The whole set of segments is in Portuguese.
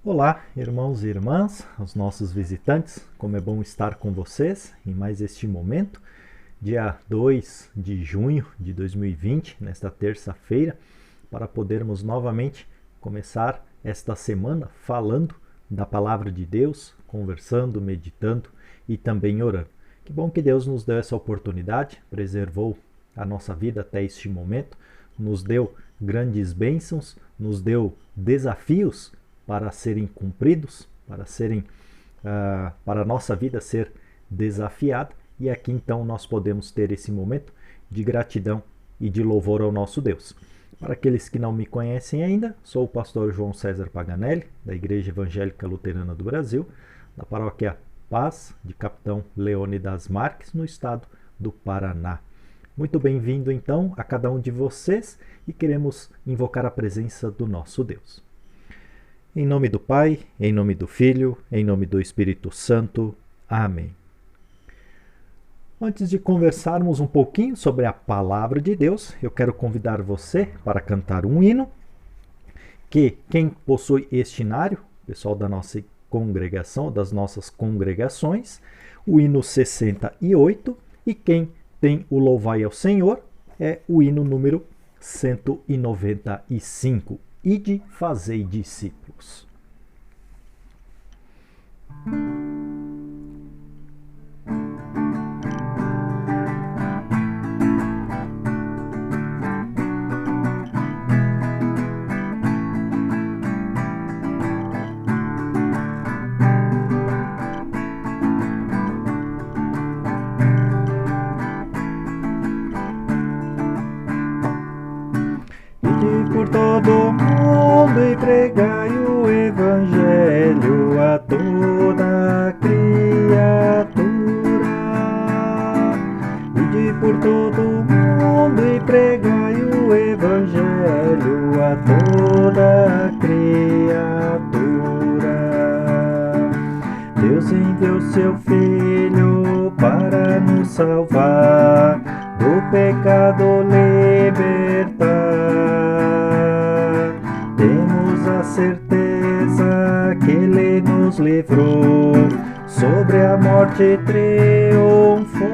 Olá, irmãos e irmãs, os nossos visitantes, como é bom estar com vocês em mais este momento, dia 2 de junho de 2020, nesta terça-feira, para podermos novamente começar esta semana falando da palavra de Deus, conversando, meditando e também orando. Que bom que Deus nos deu essa oportunidade, preservou a nossa vida até este momento, nos deu grandes bênçãos, nos deu desafios para serem cumpridos, para a nossa vida ser desafiada. E aqui então nós podemos ter esse momento de gratidão e de louvor ao nosso Deus. Para aqueles que não me conhecem ainda, sou o pastor João César Paganelli, da Igreja Evangélica Luterana do Brasil, da paróquia Paz, de Capitão Leônidas Marques, no estado do Paraná. Muito bem-vindo então a cada um de vocês e queremos invocar a presença do nosso Deus. Em nome do Pai, em nome do Filho, em nome do Espírito Santo. Amém. Antes de conversarmos um pouquinho sobre a palavra de Deus, eu quero convidar você para cantar um hino que quem possui este hinário, pessoal da nossa congregação, das nossas congregações, o hino 68, e quem tem o Louvai ao Senhor é o hino número 195. Ide, fazei discípulos. Por todo mundo e pregai o Evangelho a toda criatura. Ide por todo mundo e pregai o Evangelho a toda criatura. Deus enviou seu Filho para nos salvar, do pecado libertar. Temos a certeza que Ele nos livrou, sobre a morte triunfou.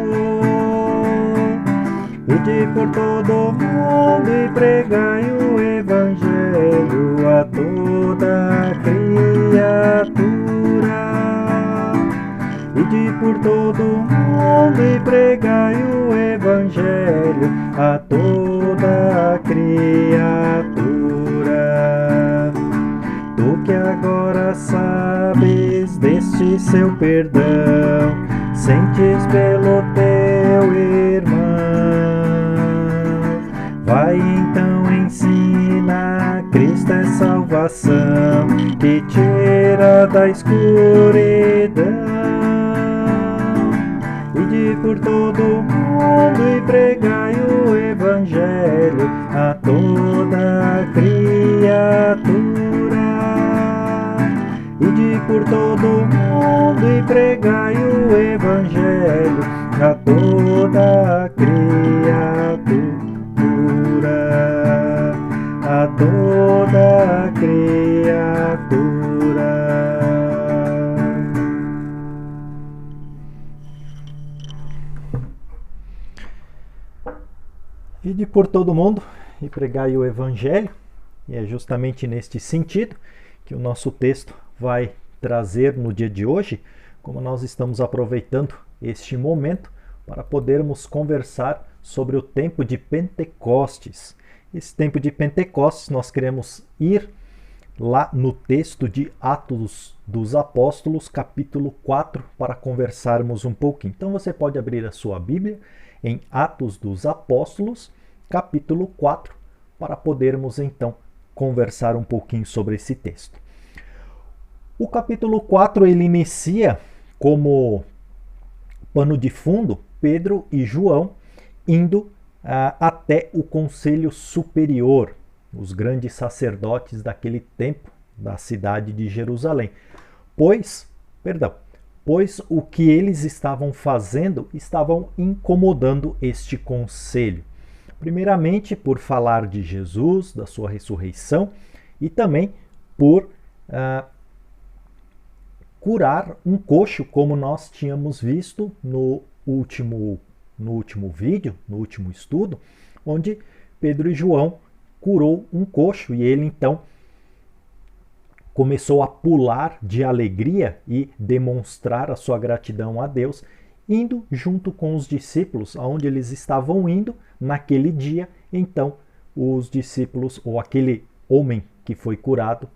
Ide por todo mundo e pregai o Evangelho a toda criatura. Ide por todo mundo e pregai o Evangelho a toda criatura. Tu que agora sabes deste seu perdão, sentes pelo teu irmão. Vai então, ensina, Cristo é salvação, que tira da escuridão. Ide por todo mundo e pregai o Evangelho a toda criatura. Ide por todo mundo e pregai o Evangelho a toda criatura. A toda criatura. Ide por todo mundo e pregai o Evangelho, e é justamente neste sentido que o nosso texto vai trazer no dia de hoje, como nós estamos aproveitando este momento para podermos conversar sobre o tempo de Pentecostes. Esse tempo de Pentecostes nós queremos ir lá no texto de Atos dos Apóstolos, capítulo 4, para conversarmos um pouquinho. Então você pode abrir a sua Bíblia em Atos dos Apóstolos, capítulo 4, para podermos então conversar um pouquinho sobre esse texto. O capítulo 4 ele inicia como pano de fundo Pedro e João indo até o Conselho Superior, os grandes sacerdotes daquele tempo da cidade de Jerusalém. Pois o que eles estavam fazendo estavam incomodando este conselho. Primeiramente, por falar de Jesus, da sua ressurreição, e também por curar um coxo, como nós tínhamos visto no último vídeo, no último estudo, onde Pedro e João curou um coxo e ele então começou a pular de alegria e demonstrar a sua gratidão a Deus, indo junto com os discípulos aonde eles estavam indo naquele dia. Então os discípulos, ou aquele homem que foi curado,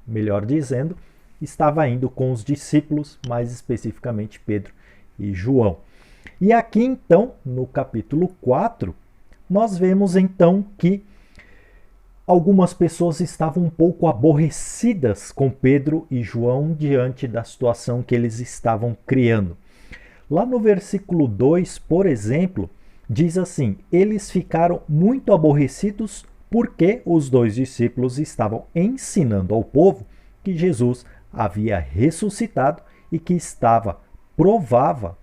melhor dizendo, estava indo com os discípulos, mais especificamente Pedro e João. E aqui então, no capítulo 4, nós vemos então que algumas pessoas estavam um pouco aborrecidas com Pedro e João diante da situação que eles estavam criando. Lá no versículo 2, por exemplo, diz assim: eles ficaram muito aborrecidos porque os dois discípulos estavam ensinando ao povo que Jesus havia ressuscitado e que isso provava,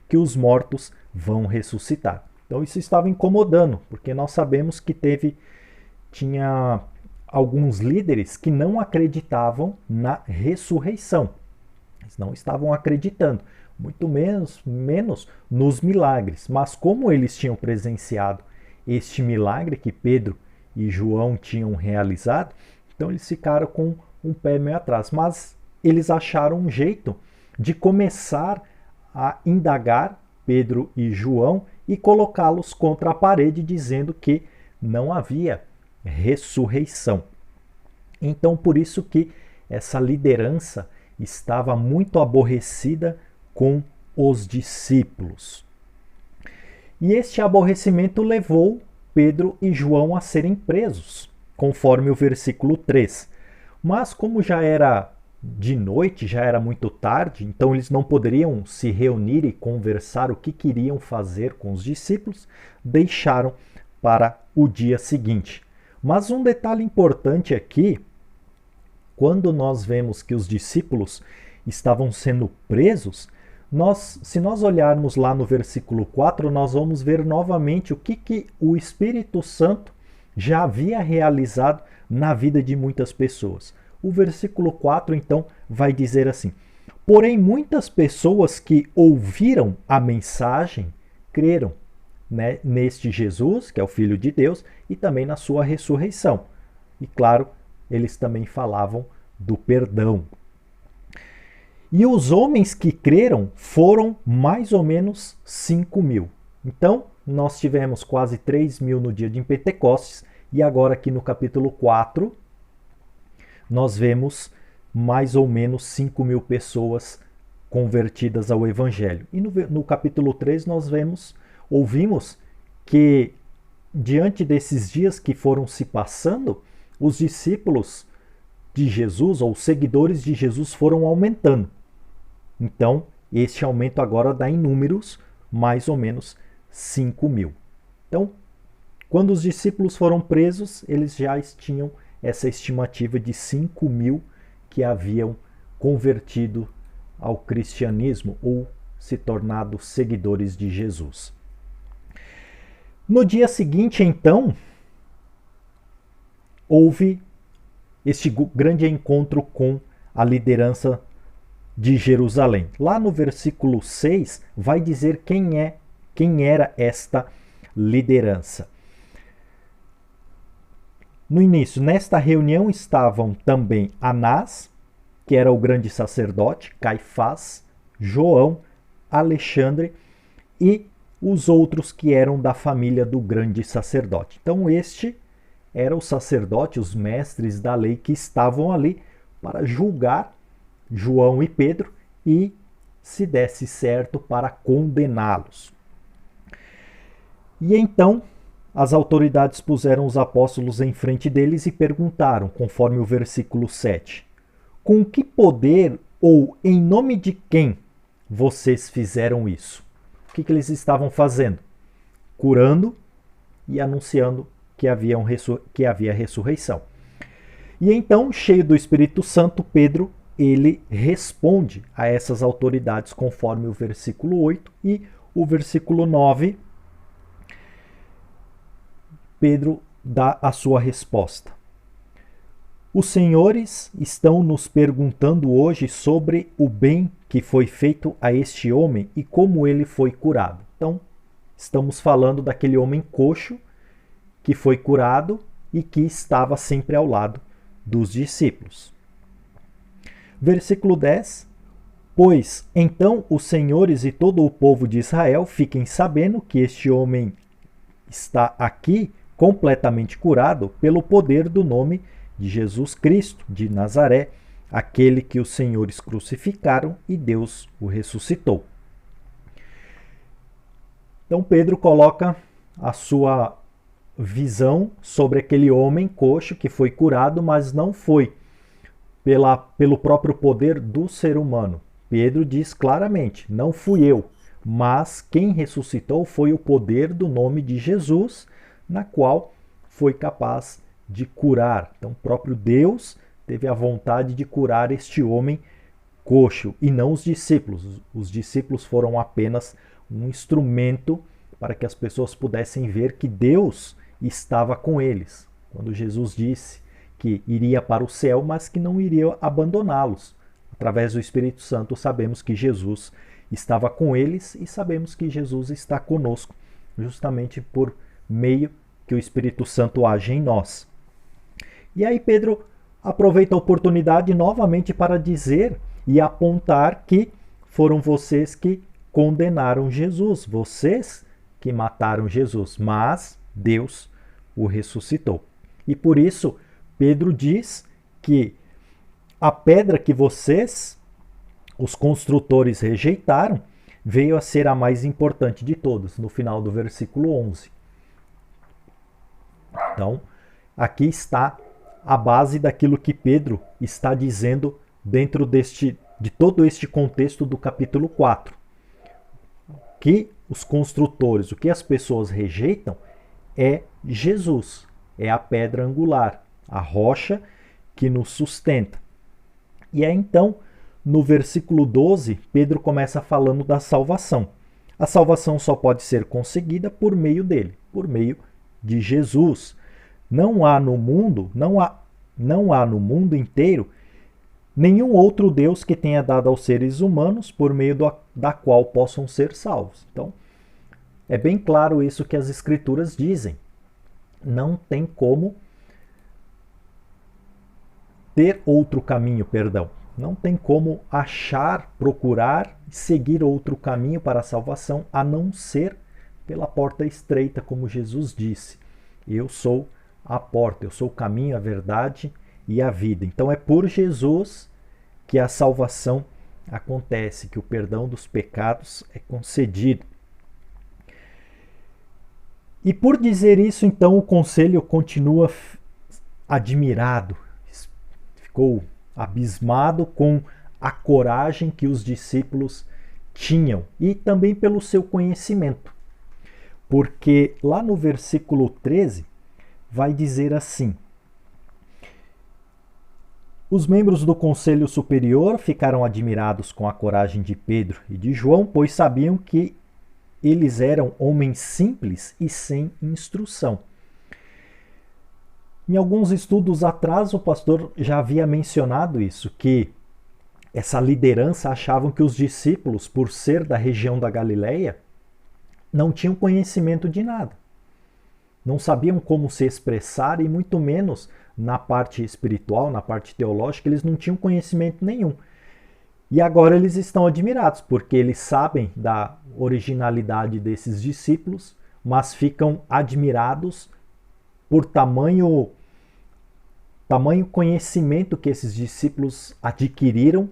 que os mortos vão ressuscitar. Então isso estava incomodando, porque nós sabemos que tinha alguns líderes que não acreditavam na ressurreição. Eles não estavam acreditando, muito menos nos milagres. Mas como eles tinham presenciado este milagre que Pedro e João tinham realizado, então eles ficaram com um pé meio atrás. Mas eles acharam um jeito de começar a indagar Pedro e João e colocá-los contra a parede, dizendo que não havia ressurreição. Então, por isso que essa liderança estava muito aborrecida com os discípulos. E este aborrecimento levou Pedro e João a serem presos, conforme o versículo 3. Mas como já era de noite, já era muito tarde, então eles não poderiam se reunir e conversar o que queriam fazer com os discípulos, deixaram para o dia seguinte. Mas um detalhe importante aqui, quando nós vemos que os discípulos estavam sendo presos, se nós olharmos lá no versículo 4, nós vamos ver novamente o que o Espírito Santo já havia realizado na vida de muitas pessoas. O versículo 4, então, vai dizer assim: porém, muitas pessoas que ouviram a mensagem creram, né, neste Jesus, que é o Filho de Deus, e também na sua ressurreição. E claro, eles também falavam do perdão. E os homens que creram foram mais ou menos 5.000. Então, nós tivemos quase 3.000 no dia de Pentecostes, e agora aqui no capítulo 4, nós vemos mais ou menos 5.000 pessoas convertidas ao Evangelho. E no capítulo 3 nós ouvimos que diante desses dias que foram se passando, os discípulos de Jesus, ou os seguidores de Jesus, foram aumentando. Então, este aumento agora dá em números mais ou menos 5.000. Então, quando os discípulos foram presos, eles já tinham essa estimativa de 5.000 que haviam convertido ao cristianismo ou se tornado seguidores de Jesus. No dia seguinte, então, houve este grande encontro com a liderança de Jerusalém. Lá no versículo 6 vai dizer quem era esta liderança. No início, nesta reunião estavam também Anás, que era o grande sacerdote, Caifás, João, Alexandre e os outros que eram da família do grande sacerdote. Então este era o sacerdote, os mestres da lei que estavam ali para julgar João e Pedro e, se desse certo, para condená-los. E então as autoridades puseram os apóstolos em frente deles e perguntaram, conforme o versículo 7, com que poder ou em nome de quem vocês fizeram isso? O que eles estavam fazendo? Curando e anunciando que havia ressurreição. E então, cheio do Espírito Santo, Pedro, ele responde a essas autoridades conforme o versículo 8 e o versículo 9. Pedro dá a sua resposta. Os senhores estão nos perguntando hoje sobre o bem que foi feito a este homem e como ele foi curado. Então, estamos falando daquele homem coxo que foi curado e que estava sempre ao lado dos discípulos. Versículo 10. Pois então os senhores e todo o povo de Israel fiquem sabendo que este homem está aqui completamente curado pelo poder do nome de Jesus Cristo de Nazaré, aquele que os senhores crucificaram e Deus o ressuscitou. Então Pedro coloca a sua visão sobre aquele homem coxo que foi curado, mas não foi pelo próprio poder do ser humano. Pedro diz claramente, não fui eu, mas quem ressuscitou foi o poder do nome de Jesus, na qual foi capaz de curar. Então, o próprio Deus teve a vontade de curar este homem coxo e não os discípulos. Os discípulos foram apenas um instrumento para que as pessoas pudessem ver que Deus estava com eles. Quando Jesus disse que iria para o céu, mas que não iria abandoná-los. Através do Espírito Santo, sabemos que Jesus estava com eles e sabemos que Jesus está conosco, justamente por meio que o Espírito Santo age em nós. E aí Pedro aproveita a oportunidade novamente para dizer e apontar que foram vocês que condenaram Jesus, vocês que mataram Jesus, mas Deus o ressuscitou. E por isso Pedro diz que a pedra que vocês, os construtores, rejeitaram, veio a ser a mais importante de todas, no final do versículo 11. Então, aqui está a base daquilo que Pedro está dizendo dentro de todo este contexto do capítulo 4. Que os construtores, o que as pessoas rejeitam é Jesus, é a pedra angular, a rocha que nos sustenta. E aí então, no versículo 12, Pedro começa falando da salvação. A salvação só pode ser conseguida por meio dele, por meio de Jesus. Não há no mundo inteiro nenhum outro Deus que tenha dado aos seres humanos por meio da qual possam ser salvos. Então, é bem claro isso que as Escrituras dizem. Não tem como ter outro caminho, Não tem como achar, procurar, seguir outro caminho para a salvação, a não ser pela porta estreita, como Jesus disse. Eu sou a porta, eu sou o caminho, a verdade e a vida. Então é por Jesus que a salvação acontece, que o perdão dos pecados é concedido. E por dizer isso, então, o conselho continua admirado, ficou abismado com a coragem que os discípulos tinham e também pelo seu conhecimento. Porque lá no versículo 13 vai dizer assim: os membros do Conselho Superior ficaram admirados com a coragem de Pedro e de João, pois sabiam que eles eram homens simples e sem instrução. Em alguns estudos atrás, o pastor já havia mencionado isso, que essa liderança achavam que os discípulos, por ser da região da Galileia, não tinham conhecimento de nada. Não sabiam como se expressar e muito menos na parte espiritual, na parte teológica, eles não tinham conhecimento nenhum. E agora eles estão admirados, porque eles sabem da originalidade desses discípulos, mas ficam admirados por tamanho conhecimento que esses discípulos adquiriram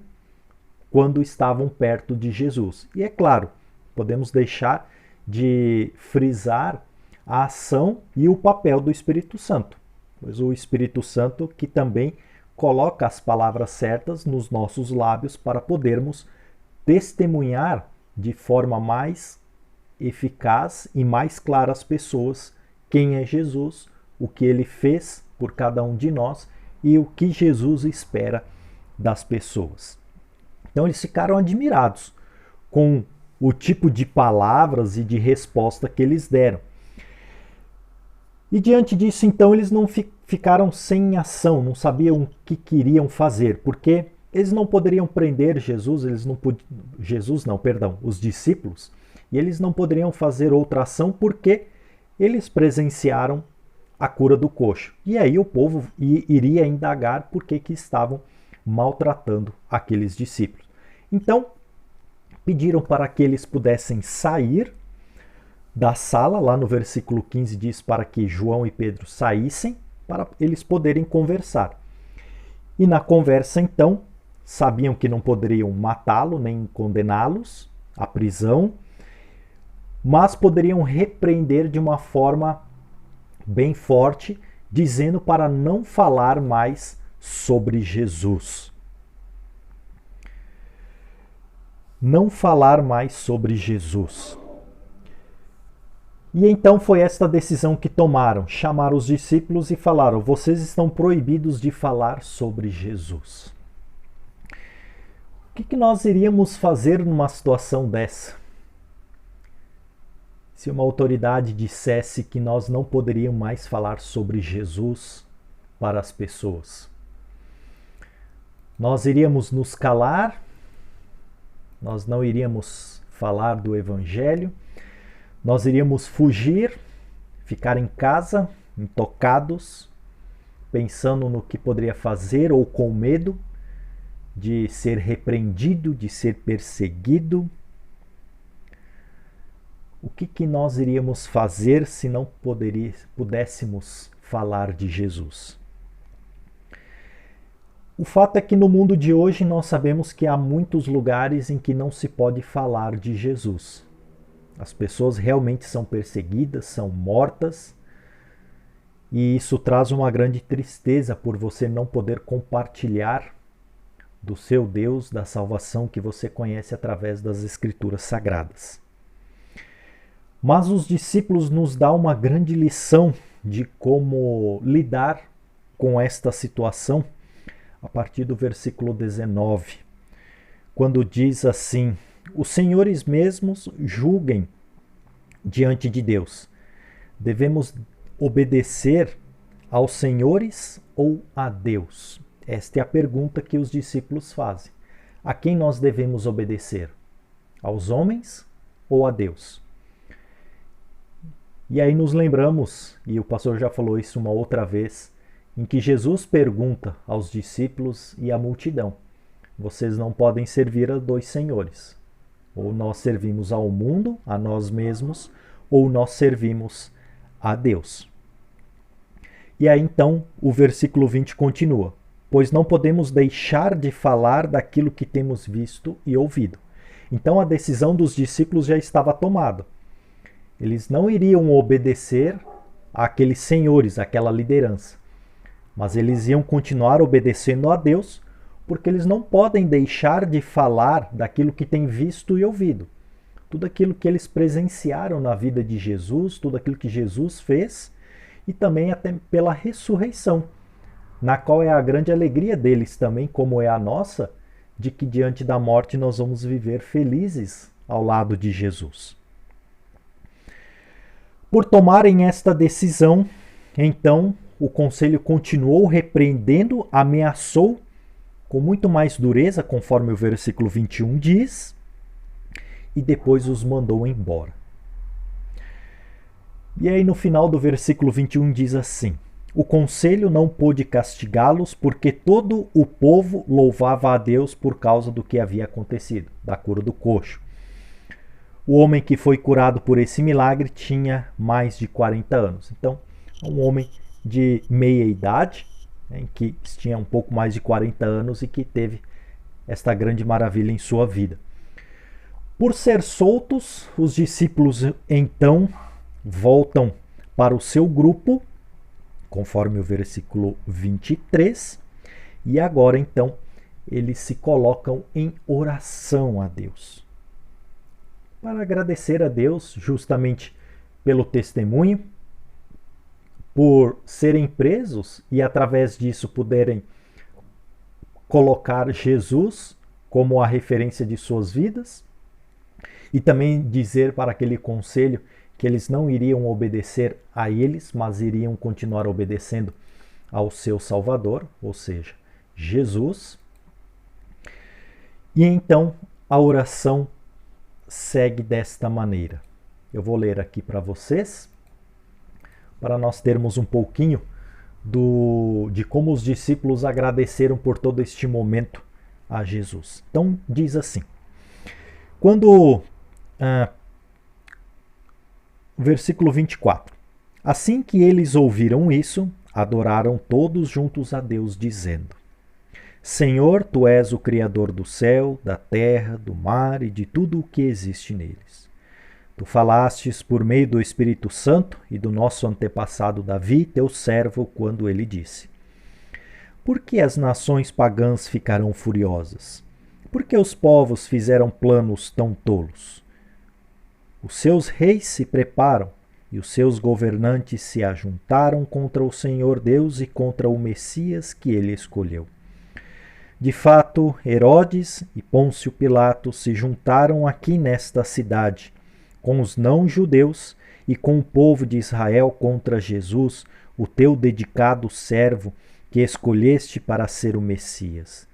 quando estavam perto de Jesus. E é claro, podemos deixar de frisar a ação e o papel do Espírito Santo, pois o Espírito Santo que também coloca as palavras certas nos nossos lábios para podermos testemunhar de forma mais eficaz e mais clara às pessoas quem é Jesus, o que ele fez por cada um de nós e o que Jesus espera das pessoas. Então eles ficaram admirados com o tipo de palavras e de resposta que eles deram. E diante disso, então, eles não ficaram sem ação, não sabiam o que queriam fazer, porque eles não poderiam prender Jesus, os discípulos, e eles não poderiam fazer outra ação porque eles presenciaram a cura do coxo. E aí o povo iria indagar por que estavam maltratando aqueles discípulos. Então, pediram para que eles pudessem sair da sala, lá no versículo 15 diz para que João e Pedro saíssem, para eles poderem conversar. E na conversa, então, sabiam que não poderiam matá-lo, nem condená-los à prisão, mas poderiam repreender de uma forma bem forte, dizendo para não falar mais sobre Jesus. Não falar mais sobre Jesus. E então foi esta decisão que tomaram, chamaram os discípulos e falaram: vocês estão proibidos de falar sobre Jesus. O que nós iríamos fazer numa situação dessa? Se uma autoridade dissesse que nós não poderíamos mais falar sobre Jesus para as pessoas, nós iríamos nos calar, nós não iríamos falar do Evangelho, nós iríamos fugir, ficar em casa, intocados, pensando no que poderia fazer ou com medo de ser repreendido, de ser perseguido. O que nós iríamos fazer se não pudéssemos falar de Jesus? O fato é que no mundo de hoje nós sabemos que há muitos lugares em que não se pode falar de Jesus. As pessoas realmente são perseguidas, são mortas, e isso traz uma grande tristeza por você não poder compartilhar do seu Deus, da salvação que você conhece através das Escrituras Sagradas. Mas os discípulos nos dão uma grande lição de como lidar com esta situação a partir do versículo 19, quando diz assim: os senhores mesmos julguem diante de Deus. Devemos obedecer aos senhores ou a Deus? Esta é a pergunta que os discípulos fazem. A quem nós devemos obedecer? Aos homens ou a Deus? E aí nos lembramos, e o pastor já falou isso uma outra vez, em que Jesus pergunta aos discípulos e à multidão: vocês não podem servir a dois senhores. Ou nós servimos ao mundo, a nós mesmos, ou nós servimos a Deus. E aí então o versículo 20 continua: pois não podemos deixar de falar daquilo que temos visto e ouvido. Então a decisão dos discípulos já estava tomada. Eles não iriam obedecer àqueles senhores, àquela liderança, mas eles iam continuar obedecendo a Deus, porque eles não podem deixar de falar daquilo que têm visto e ouvido. Tudo aquilo que eles presenciaram na vida de Jesus, tudo aquilo que Jesus fez, e também até pela ressurreição, na qual é a grande alegria deles também, como é a nossa, de que diante da morte nós vamos viver felizes ao lado de Jesus. Por tomarem esta decisão, então o conselho continuou repreendendo, ameaçou com muito mais dureza, conforme o versículo 21 diz, e depois os mandou embora. E aí no final do versículo 21 diz assim: o conselho não pôde castigá-los porque todo o povo louvava a Deus por causa do que havia acontecido, da cura do coxo. O homem que foi curado por esse milagre tinha mais de 40 anos. Então, um homem de meia idade, que tinha um pouco mais de 40 anos e que teve esta grande maravilha em sua vida. Por ser soltos, os discípulos então voltam para o seu grupo, conforme o versículo 23, e agora então eles se colocam em oração a Deus, para agradecer a Deus justamente pelo testemunho, por serem presos e através disso puderem colocar Jesus como a referência de suas vidas, e também dizer para aquele conselho que eles não iriam obedecer a eles, mas iriam continuar obedecendo ao seu Salvador, ou seja, Jesus. E então a oração segue desta maneira. Eu vou ler aqui para vocês, para nós termos um pouquinho de como os discípulos agradeceram por todo este momento a Jesus. Então diz assim, versículo 24. Assim que eles ouviram isso, adoraram todos juntos a Deus, dizendo: Senhor, Tu és o Criador do céu, da terra, do mar e de tudo o que existe neles. Tu falastes por meio do Espírito Santo e do nosso antepassado Davi, teu servo, quando ele disse: Por que as nações pagãs ficarão furiosas? Por que os povos fizeram planos tão tolos? Os seus reis se preparam e os seus governantes se ajuntaram contra o Senhor Deus e contra o Messias que ele escolheu. De fato, Herodes e Pôncio Pilatos se juntaram aqui nesta cidade, com os não-judeus e com o povo de Israel contra Jesus, o teu dedicado servo, que escolheste para ser o Messias.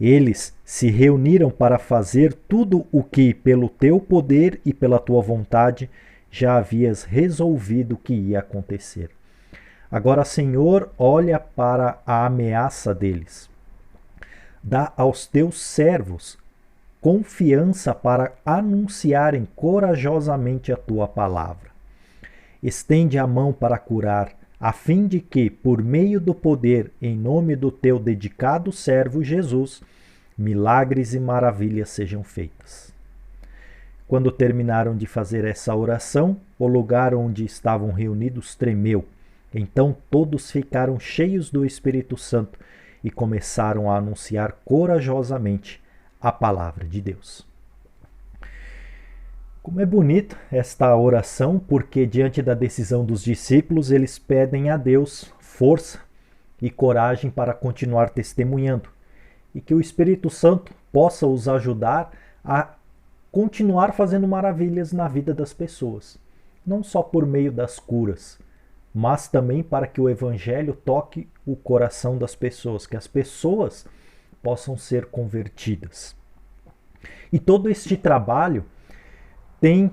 Eles se reuniram para fazer tudo o que, pelo teu poder e pela tua vontade, já havias resolvido que ia acontecer. Agora, Senhor, olha para a ameaça deles. Dá aos teus servos confiança para anunciarem corajosamente a tua palavra. Estende a mão para curar, a fim de que, por meio do poder, em nome do teu dedicado servo Jesus, milagres e maravilhas sejam feitas. Quando terminaram de fazer essa oração, o lugar onde estavam reunidos tremeu. Então todos ficaram cheios do Espírito Santo e começaram a anunciar corajosamente a palavra de Deus. Como é bonita esta oração, porque diante da decisão dos discípulos, eles pedem a Deus força e coragem para continuar testemunhando, e que o Espírito Santo possa os ajudar a continuar fazendo maravilhas na vida das pessoas, não só por meio das curas, mas também para que o Evangelho toque o coração das pessoas, que as pessoas possam ser convertidas. E todo este trabalho tem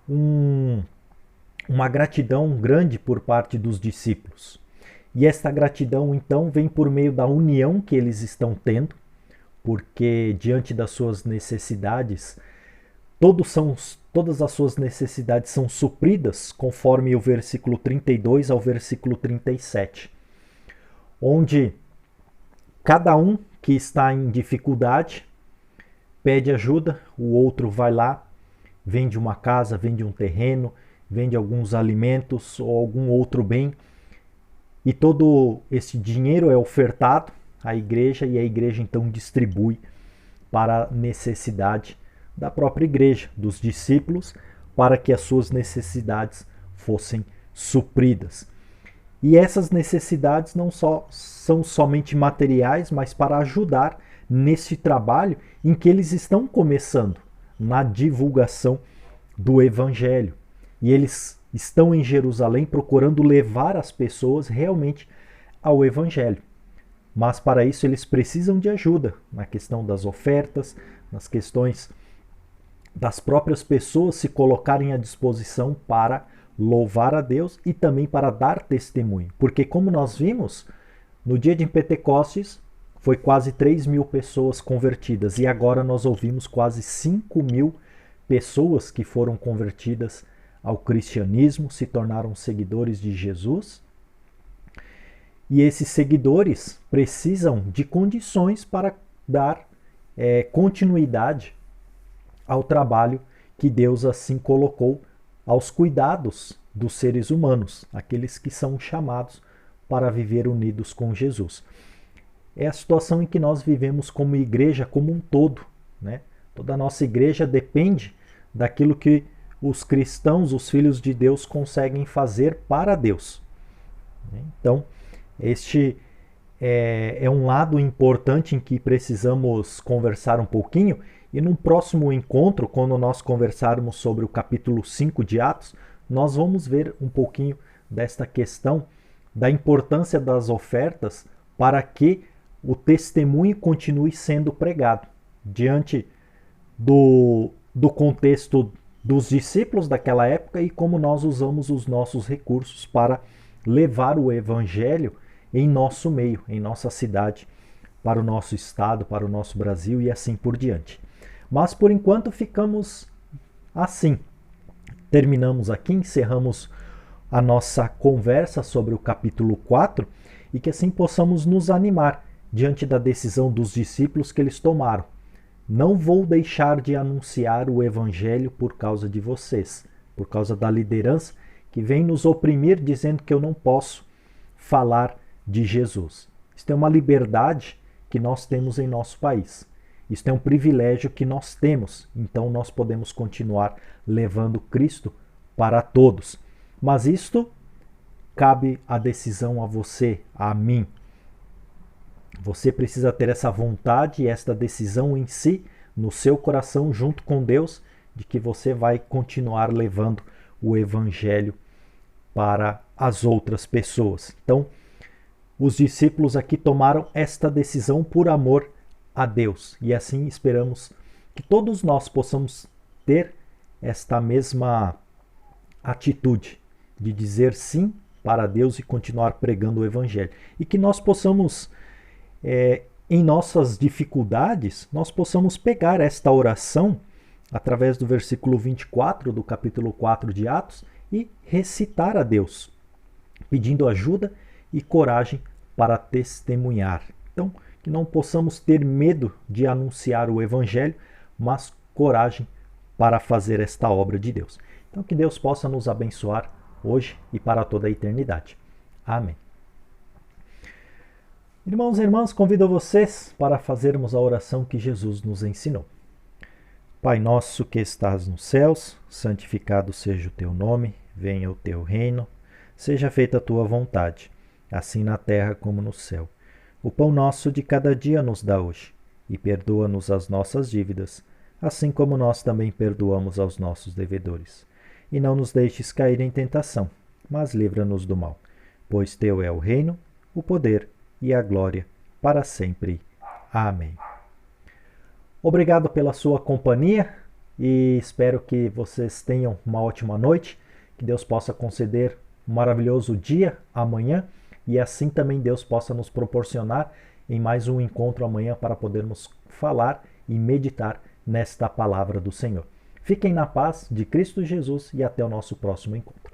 uma gratidão grande por parte dos discípulos. E esta gratidão, então, vem por meio da união que eles estão tendo, porque diante das suas necessidades, todas as suas necessidades são supridas, conforme o versículo 32 ao versículo 37, onde cada um que está em dificuldade pede ajuda, o outro vai lá, vende uma casa, vende um terreno, vende alguns alimentos ou algum outro bem, e todo esse dinheiro é ofertado à igreja e a igreja então distribui para a necessidade da própria igreja, dos discípulos, para que as suas necessidades fossem supridas. E essas necessidades não são somente materiais, mas para ajudar nesse trabalho em que eles estão começando, na divulgação do Evangelho. E eles estão em Jerusalém procurando levar as pessoas realmente ao Evangelho. Mas para isso eles precisam de ajuda na questão das ofertas, nas questões das próprias pessoas se colocarem à disposição para louvar a Deus e também para dar testemunho. Porque como nós vimos, no dia de Pentecostes foi quase 3.000 pessoas convertidas e agora nós ouvimos quase 5.000 pessoas que foram convertidas ao cristianismo, se tornaram seguidores de Jesus. E esses seguidores precisam de condições para dar continuidade ao trabalho que Deus assim colocou aos cuidados dos seres humanos, aqueles que são chamados para viver unidos com Jesus. É a situação em que nós vivemos como igreja como um todo, né? Toda a nossa igreja depende daquilo que os cristãos, os filhos de Deus, conseguem fazer para Deus. Então, este é um lado importante em que precisamos conversar um pouquinho, e num próximo encontro, quando nós conversarmos sobre o capítulo 5 de Atos, nós vamos ver um pouquinho desta questão da importância das ofertas para que o testemunho continue sendo pregado. Diante do contexto dos discípulos daquela época e como nós usamos os nossos recursos para levar o evangelho em nosso meio, em nossa cidade, para o nosso estado, para o nosso Brasil e assim por diante. Mas por enquanto ficamos assim. Terminamos aqui, encerramos a nossa conversa sobre o capítulo 4 e que assim possamos nos animar diante da decisão dos discípulos que eles tomaram. Não vou deixar de anunciar o evangelho por causa de vocês, por causa da liderança que vem nos oprimir dizendo que eu não posso falar de Jesus. Isso é uma liberdade que nós temos em nosso país. Isso é um privilégio que nós temos, então nós podemos continuar levando Cristo para todos. Mas isto cabe a decisão a você, a mim. Você precisa ter essa vontade e esta decisão em si, no seu coração, junto com Deus, de que você vai continuar levando o Evangelho para as outras pessoas. Então, os discípulos aqui tomaram esta decisão por amor a Deus. E assim esperamos que todos nós possamos ter esta mesma atitude de dizer sim para Deus e continuar pregando o Evangelho. E que nós possamos, em nossas dificuldades, nós possamos pegar esta oração através do versículo 24 do capítulo 4 de Atos e recitar a Deus, pedindo ajuda e coragem para testemunhar. Então, que não possamos ter medo de anunciar o Evangelho, mas coragem para fazer esta obra de Deus. Então, que Deus possa nos abençoar hoje e para toda a eternidade. Amém. Irmãos e irmãs, convido vocês para fazermos a oração que Jesus nos ensinou. Pai nosso que estás nos céus, santificado seja o teu nome, venha o teu reino, seja feita a tua vontade, assim na terra como no céu. O pão nosso de cada dia nos dá hoje, e perdoa-nos as nossas dívidas, assim como nós também perdoamos aos nossos devedores. E não nos deixes cair em tentação, mas livra-nos do mal, pois teu é o reino, o poder e a glória, para sempre. Amém. Obrigado pela sua companhia e espero que vocês tenham uma ótima noite, que Deus possa conceder um maravilhoso dia amanhã e assim também Deus possa nos proporcionar em mais um encontro amanhã para podermos falar e meditar nesta palavra do Senhor. Fiquem na paz de Cristo Jesus e até o nosso próximo encontro.